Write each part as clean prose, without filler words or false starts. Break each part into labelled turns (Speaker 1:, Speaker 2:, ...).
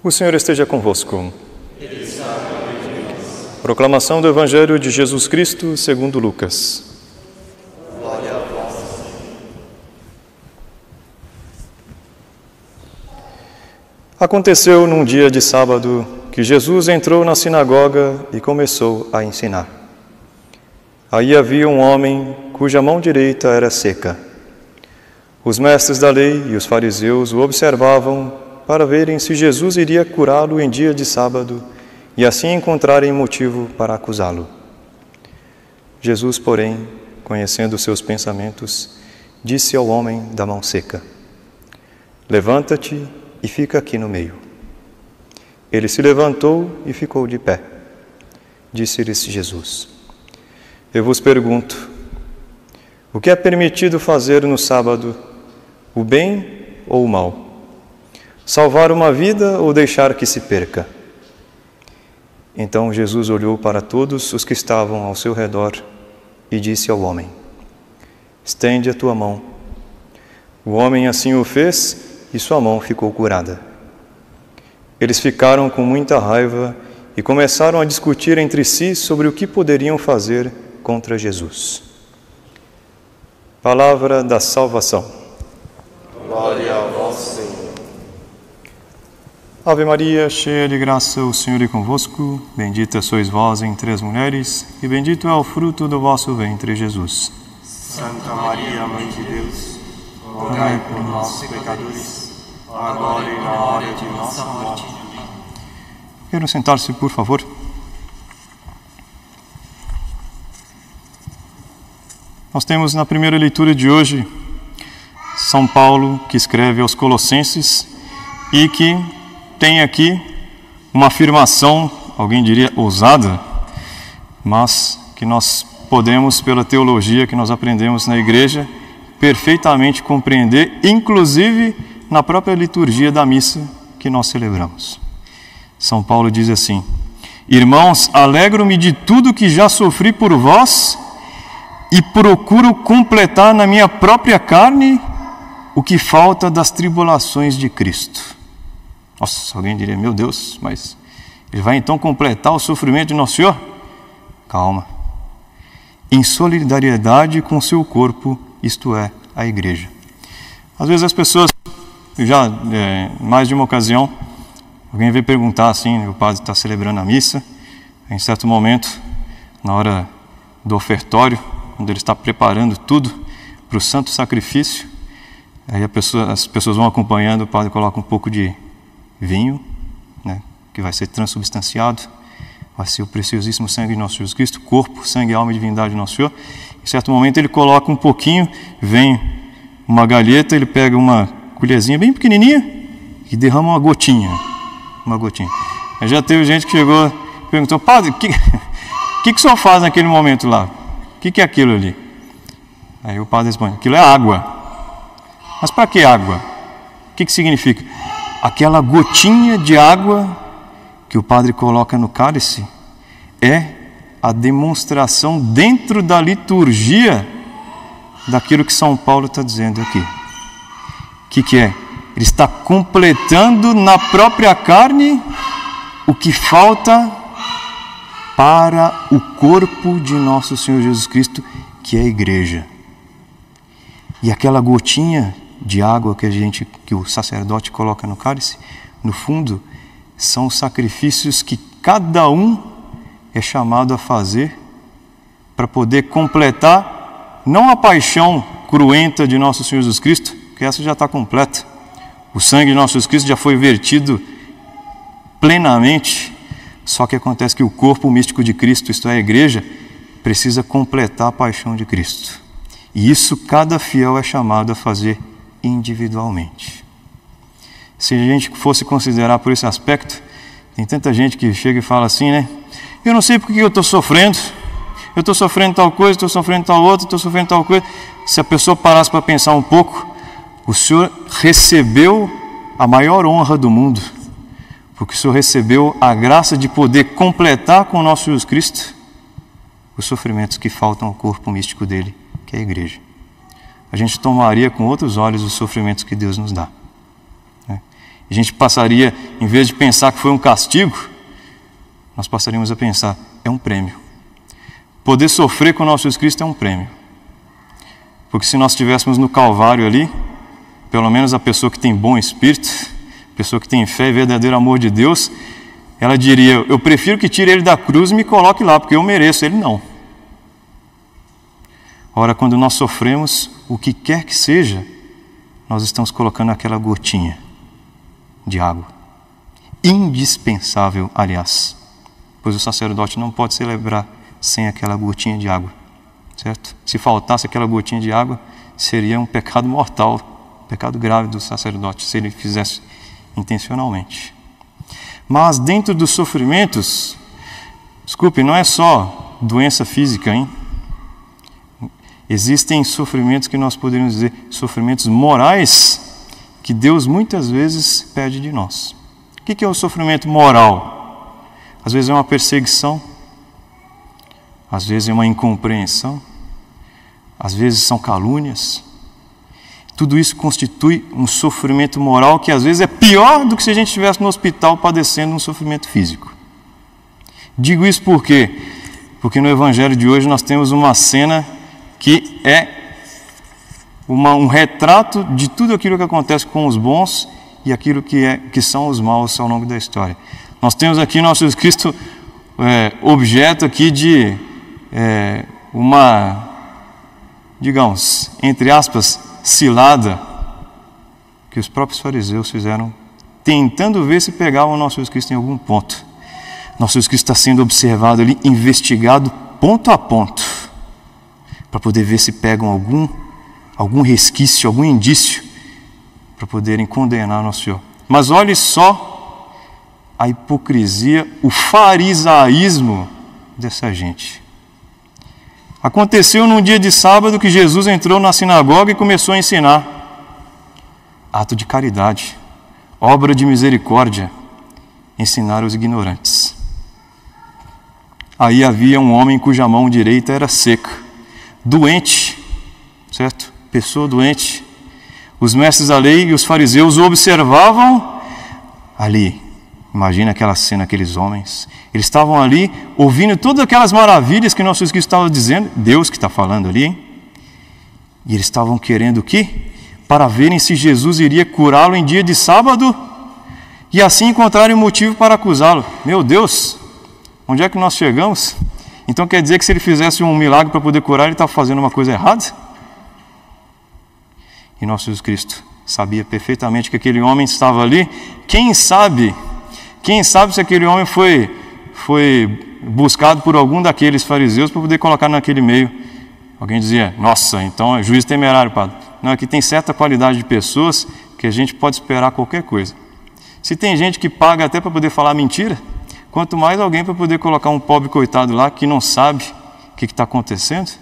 Speaker 1: O Senhor esteja convosco. Proclamação do Evangelho de Jesus Cristo segundo Lucas.
Speaker 2: Glória a vós.
Speaker 1: Aconteceu num dia de sábado que Jesus entrou na sinagoga e começou a ensinar. Aí havia um homem cuja mão direita era seca. Os mestres da lei e os fariseus o observavam para verem se Jesus iria curá-lo em dia de sábado e assim encontrarem motivo para acusá-lo. Jesus, porém, conhecendo seus pensamentos, disse ao homem da mão seca: "Levanta-te e fica aqui no meio." Ele se levantou e ficou de pé. Disse-lhes Jesus: "Eu vos pergunto, o que é permitido fazer no sábado, o bem ou o mal? Salvar uma vida ou deixar que se perca?" Então Jesus olhou para todos os que estavam ao seu redor e disse ao homem: "Estende a tua mão." O homem assim o fez e sua mão ficou curada. Eles ficaram com muita raiva e começaram a discutir entre si sobre o que poderiam fazer contra Jesus. Palavra da salvação.
Speaker 2: Glória a vós, Senhor.
Speaker 1: Ave Maria, cheia de graça, o Senhor é convosco. Bendita sois vós entre as mulheres, e bendito é o fruto do vosso ventre, Jesus.
Speaker 2: Santa Maria, Mãe de Deus, rogai por nós, pecadores, agora e na hora de nossa morte.
Speaker 1: Queiram sentar-se, por favor. Nós temos na primeira leitura de hoje São Paulo, que escreve aos Colossenses e que tem aqui uma afirmação, alguém diria ousada, mas que nós podemos, pela teologia que nós aprendemos na igreja, perfeitamente compreender, inclusive na própria liturgia da missa que nós celebramos. São Paulo diz assim: "Irmãos, alegro-me de tudo que já sofri por vós e procuro completar na minha própria carne o que falta das tribulações de Cristo." Nossa, alguém diria: "Meu Deus, mas ele vai então completar o sofrimento de Nosso Senhor?" Calma. Em solidariedade com seu corpo, isto é, a igreja. Às vezes as pessoas, já mais de uma ocasião, alguém veio perguntar assim, o padre está celebrando a missa, em certo momento, na hora do ofertório, quando ele está preparando tudo para o santo sacrifício, aí as pessoas vão acompanhando, o padre coloca um pouco de vinho, né, que vai ser transubstanciado, vai ser o preciosíssimo sangue de nosso Jesus Cristo, corpo, sangue, alma e divindade de nosso Senhor. Em certo momento ele coloca um pouquinho, vem uma galheta, ele pega uma colherzinha bem pequenininha e derrama uma gotinha. Aí já teve gente que chegou e perguntou: "Padre, o que o senhor faz naquele momento lá? O que é aquilo ali?" Aí o padre responde: "Aquilo é água." "Mas para que água? O que significa?" Aquela gotinha de água que o padre coloca no cálice é a demonstração dentro da liturgia daquilo que São Paulo está dizendo aqui. O que é? Ele está completando na própria carne o que falta para o corpo de nosso Senhor Jesus Cristo, que é a igreja. E aquela gotinha de água que o sacerdote coloca no cálice, no fundo, são os sacrifícios que cada um é chamado a fazer para poder completar não a paixão cruenta de nosso Senhor Jesus Cristo, que essa já está completa. O sangue de nosso Jesus Cristo já foi vertido plenamente, só que acontece que o corpo místico de Cristo, isto é, a igreja, precisa completar a paixão de Cristo. E isso cada fiel é chamado a fazer individualmente. Se a gente fosse considerar por esse aspecto, tem tanta gente que chega e fala assim, né? "Eu não sei por que eu estou sofrendo. Eu estou sofrendo tal coisa, estou sofrendo tal outra, estou sofrendo tal coisa." Se a pessoa parasse para pensar um pouco, o Senhor recebeu a maior honra do mundo, porque o Senhor recebeu a graça de poder completar com o nosso Jesus Cristo os sofrimentos que faltam ao corpo místico dele, que é a igreja. A gente tomaria com outros olhos os sofrimentos que Deus nos dá, né? A gente passaria, em vez de pensar que foi um castigo, nós passaríamos a pensar, é um prêmio. Poder sofrer com o nosso Jesus Cristo é um prêmio. Porque se nós estivéssemos no Calvário ali, pelo menos a pessoa que tem bom espírito, a pessoa que tem fé e verdadeiro amor de Deus, ela diria, eu prefiro que tire ele da cruz e me coloque lá, porque eu mereço, ele não. Ora, quando nós sofremos, o que quer que seja, nós estamos colocando aquela gotinha de água. Indispensável, aliás. Pois o sacerdote não pode celebrar sem aquela gotinha de água. Certo? Se faltasse aquela gotinha de água, seria um pecado mortal, um pecado grave do sacerdote, se ele fizesse intencionalmente. Mas dentro dos sofrimentos, desculpe, não é só doença física, hein? Existem sofrimentos que nós poderíamos dizer, sofrimentos morais, que Deus muitas vezes pede de nós. O que é o sofrimento moral? Às vezes é uma perseguição, às vezes é uma incompreensão, às vezes são calúnias. Tudo isso constitui um sofrimento moral que às vezes é pior do que se a gente estivesse no hospital padecendo um sofrimento físico. Digo isso por quê? Porque no Evangelho de hoje nós temos uma cena que é um retrato de tudo aquilo que acontece com os bons e aquilo que são os maus ao longo da história. Nós temos aqui nosso Jesus Cristo objeto aqui de uma, digamos, entre aspas, cilada que os próprios fariseus fizeram, tentando ver se pegavam o nosso Jesus Cristo em algum ponto. Nosso Jesus Cristo está sendo observado ali, investigado ponto a ponto, para poder ver se pegam algum resquício, algum indício, para poderem condenar nosso Senhor. Mas olhe só a hipocrisia, o farisaísmo dessa gente. Aconteceu num dia de sábado que Jesus entrou na sinagoga e começou a ensinar. Ato de caridade, obra de misericórdia, ensinar os ignorantes. Aí havia um homem cuja mão direita era seca, doente, certo? Pessoa doente. Os mestres da lei e os fariseus o observavam ali. Imagina aquela cena, aqueles homens. Eles estavam ali ouvindo todas aquelas maravilhas que nosso Cristo estava dizendo. Deus que está falando ali, hein? E eles estavam querendo o quê? Para verem se Jesus iria curá-lo em dia de sábado e assim encontrarem motivo para acusá-lo. Meu Deus, onde é que nós chegamos? Então quer dizer que se ele fizesse um milagre para poder curar, ele estava fazendo uma coisa errada? E nosso Jesus Cristo sabia perfeitamente que aquele homem estava ali. Quem sabe se aquele homem foi buscado por algum daqueles fariseus para poder colocar naquele meio. Alguém dizia, nossa, então é juiz temerário, padre. Não, aqui tem certa qualidade de pessoas que a gente pode esperar qualquer coisa. Se tem gente que paga até para poder falar mentira, quanto mais alguém para poder colocar um pobre coitado lá que não sabe o que está acontecendo,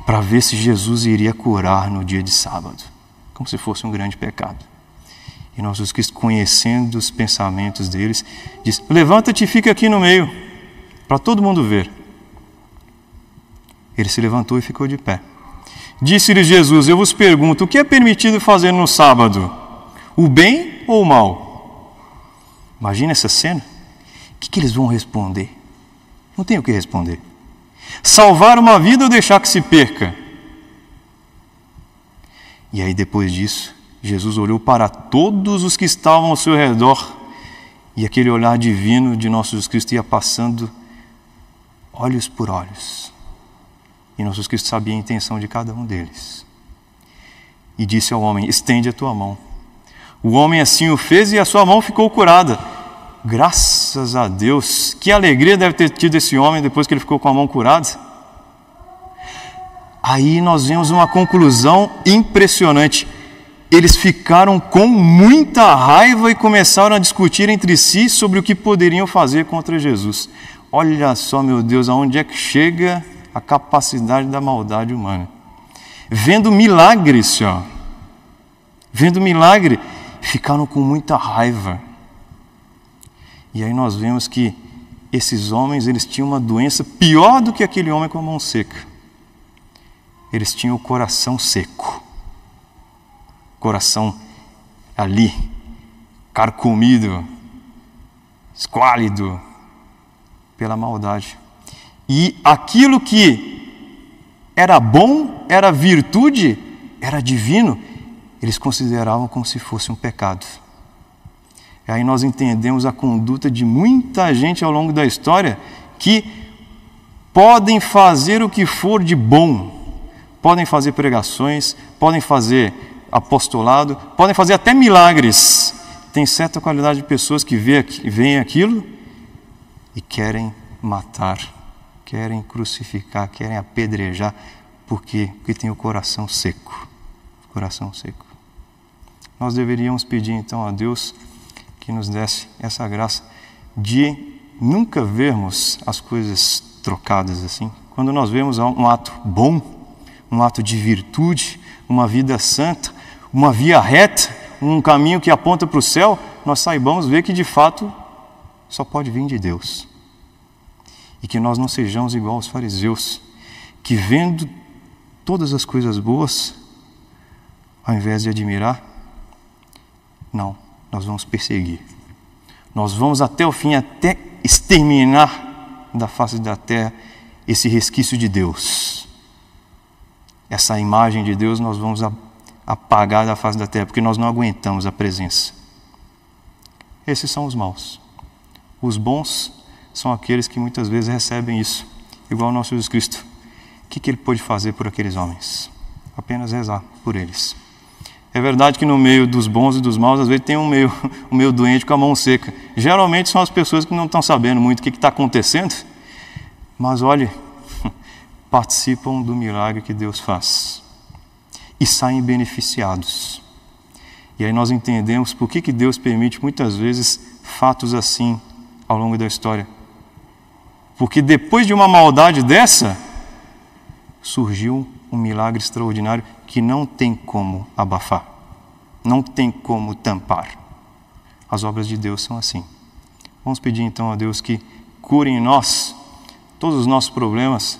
Speaker 1: para ver se Jesus iria curar no dia de sábado, como se fosse um grande pecado. E nosso Jesus Cristo, conhecendo os pensamentos deles, diz, levanta-te e fica aqui no meio, para todo mundo ver. Ele se levantou e ficou de pé. Disse-lhe Jesus, eu vos pergunto, o que é permitido fazer no sábado? O bem ou o mal? Imagina essa cena. O que eles vão responder? Não tem o que responder. Salvar uma vida ou deixar que se perca? E aí depois disso, Jesus olhou para todos os que estavam ao seu redor e aquele olhar divino de nosso Jesus Cristo ia passando olhos por olhos. E nosso Jesus Cristo sabia a intenção de cada um deles. E disse ao homem, estende a tua mão. O homem assim o fez e a sua mão ficou curada. Graças a Deus, que alegria deve ter tido esse homem depois que ele ficou com a mão curada. Aí nós vemos uma conclusão impressionante. Eles ficaram com muita raiva e começaram a discutir entre si sobre o que poderiam fazer contra Jesus. Olha só, meu Deus, aonde é que chega a capacidade da maldade humana. Vendo milagre, senhor. Vendo milagre, ficaram com muita raiva. E aí nós vemos que esses homens, eles tinham uma doença pior do que aquele homem com a mão seca. Eles tinham o coração seco. Coração ali, carcomido, esquálido pela maldade. E aquilo que era bom, era virtude, era divino, eles consideravam como se fosse um pecado. E aí nós entendemos a conduta de muita gente ao longo da história que podem fazer o que for de bom, podem fazer pregações, podem fazer apostolado, podem fazer até milagres. Tem certa qualidade de pessoas que veem aquilo e querem matar, querem crucificar, querem apedrejar, porque tem o coração seco. Coração seco. Nós deveríamos pedir então a Deus que nos desse essa graça de nunca vermos as coisas trocadas assim. Quando nós vemos um ato bom, um ato de virtude, uma vida santa, uma via reta, um caminho que aponta para o céu, nós saibamos ver que de fato só pode vir de Deus. E que nós não sejamos igual aos fariseus, que vendo todas as coisas boas, ao invés de admirar, não, nós vamos perseguir. Nós vamos até o fim, até exterminar da face da terra esse resquício de Deus. Essa imagem de Deus nós vamos apagar da face da terra, porque nós não aguentamos a presença. Esses são os maus. Os bons são aqueles que muitas vezes recebem isso, igual o nosso Jesus Cristo. O que ele pôde fazer por aqueles homens? Apenas rezar por eles. É verdade que no meio dos bons e dos maus, às vezes tem um meio doente com a mão seca. Geralmente são as pessoas que não estão sabendo muito o que está acontecendo, mas olhe, participam do milagre que Deus faz e saem beneficiados. E aí nós entendemos por que Deus permite muitas vezes fatos assim ao longo da história. Porque depois de uma maldade dessa, surgiu um milagre extraordinário que não tem como abafar, não tem como tampar. As obras de Deus são assim. Vamos pedir então a Deus que cure em nós todos os nossos problemas,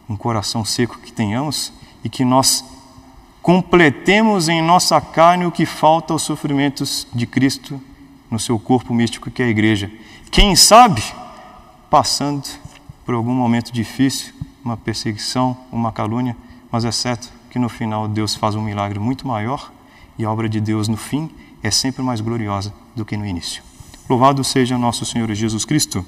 Speaker 1: um coração seco que tenhamos, e que nós completemos em nossa carne o que falta aos sofrimentos de Cristo no seu corpo místico que é a igreja. Quem sabe, passando por algum momento difícil, uma perseguição, uma calúnia, mas é certo que no final Deus faz um milagre muito maior e a obra de Deus no fim é sempre mais gloriosa do que no início. Louvado seja nosso Senhor Jesus Cristo.